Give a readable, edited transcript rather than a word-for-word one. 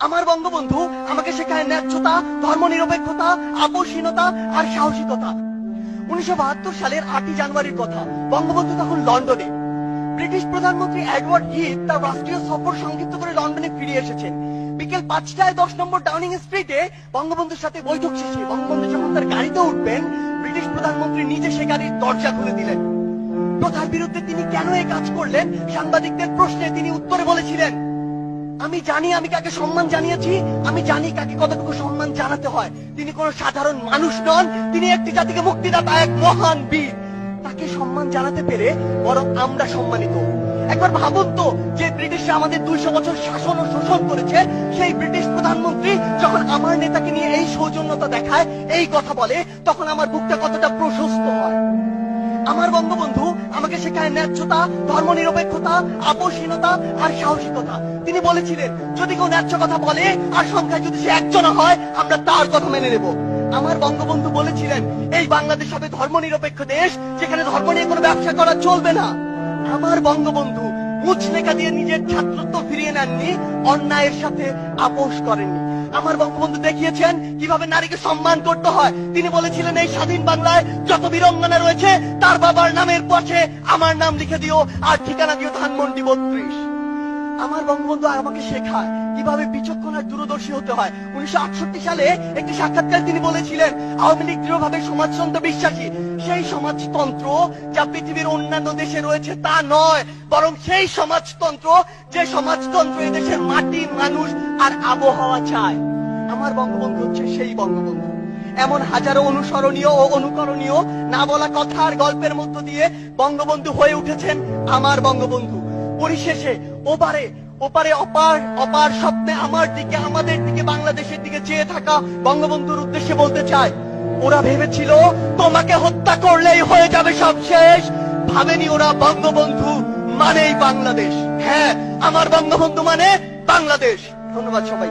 আমার বঙ্গবন্ধু আমাকে শেখায় ন্যায্যতা, ধর্মনিরপেক্ষতা, আপোষহীনতা আর সাহসিকতা। 1972 সালের 8 জানুয়ারির কথা। বঙ্গবন্ধু তখন লন্ডনে। ব্রিটিশ প্রধানমন্ত্রী এডওয়ার্ড হিথ তার রাষ্ট্রীয় সফর সংক্ষিপ্ত করে লন্ডনে ফিরে এসেছেন। বিকেল 5টায় 10 নম্বর ডাউনিং স্ট্রিটে বঙ্গবন্ধুর সাথে বৈঠক শেষে বঙ্গবন্ধু যখন তার গাড়িতে উঠবেন, ব্রিটিশ প্রধানমন্ত্রী নিজে সে গাড়ির দরজা খুলে দিলেন। প্রথার বিরুদ্ধে তিনি কেন এই কাজ করলেন, সাংবাদিকদের প্রশ্নে তিনি উত্তরে বলেছিলেন, আমি জানি আমি কাকে সম্মান জানিয়েছি, আমি জানি কাকে কতটুকু সম্মান জানাতে হয়। তিনি কোন সাধারণ মানুষ নন, তিনি একটি জাতিকে মুক্তিদাতা, এক মহান বীর। তাকে সম্মান জানাতে পেরে বরং আমরা সম্মানিত। একবার ভাবুন তো, যে ব্রিটিশরা আমাদের 200 বছর শাসন ও শোষণ করেছে, সেই ব্রিটিশ প্রধানমন্ত্রী যখন আমার নেতাকে নিয়ে এই সৌজন্যতা দেখায়, এই কথা বলে, তখন আমার বুকটা কতটা প্রশস্ত হয়। আমার বঙ্গবন্ধু আমাকে শেখায় ন্যায্যতা, ধর্মনিরপেক্ষতা, আপোষহীনতা আর সাহসিকতা। তিনি বলেছিলেন, যদি কেউ ন্যায্য কথা বলে আর সংখ্যায় যদি সে একজন হয়, আমরা তার কথা মেনে নেব। আমার বঙ্গবন্ধু বলেছিলেন, এই বাংলাদেশ হবে ধর্মনিরপেক্ষ দেশ, যেখানে ধর্ম নিয়ে কোনো ব্যবসা করা চলবে না। আমার বঙ্গবন্ধু মুচলেখা দিয়ে নিজের ছাত্রত্ব ফিরিয়ে নেননি, অন্যায়ের সাথে আপোষ করেননি। আমার বঙ্গবন্ধু দেখিয়েছেন কিভাবে নারীকে সম্মান করতে হয়। তিনি বলেছিলেন, এই স্বাধীন বাংলায় যত বীরঙ্গনা রয়েছে, তার বাবার নামের পাশে আমার নাম লিখে দিও আর ঠিকানা দিও ধানমন্ডি 32। আমার বঙ্গবন্ধু আমাকে শেখায় কিভাবে বিচক্ষণ আর দূরদর্শী হতে হয়। 1968 সালে একটি সাক্ষাৎকারে তিনি বলেছিলেন, আওয়ামী লীগ দৃঢ়ভাবে সমাজতন্ত্র বিশ্বাসী। সেই সমাজতন্ত্র যা পৃথিবীর অন্যান্য দেশে রয়েছে তা নয়, বরং সেই সমাজতন্ত্র যে সমাজতন্ত্র এদেশের মাটি, মানুষ আর আবহাওয়া চায়। আমার বঙ্গবন্ধু হচ্ছে সেই বঙ্গবন্ধু। এমন হাজারো অনুসরণীয় ও অনুকরণীয় না বলা কথা আর গল্পের মধ্য দিয়ে বঙ্গবন্ধু হয়ে উঠেছেন আমার বঙ্গবন্ধু। পরিশেষে ওপারে অপার স্বপ্নে আমার দিকে, আমাদের দিকে, বাংলাদেশের দিকে চেয়ে থাকা বঙ্গবন্ধুর উদ্দেশ্যে বলতে চাই, ওরা ভেবেছিল তোমাকে হত্যা করলেই হয়ে যাবে সব শেষ। ভাবেনি ওরা বঙ্গবন্ধু মানেই বাংলাদেশ। হ্যাঁ, আমার বঙ্গবন্ধু মানে বাংলাদেশ। ধন্যবাদ সবাই।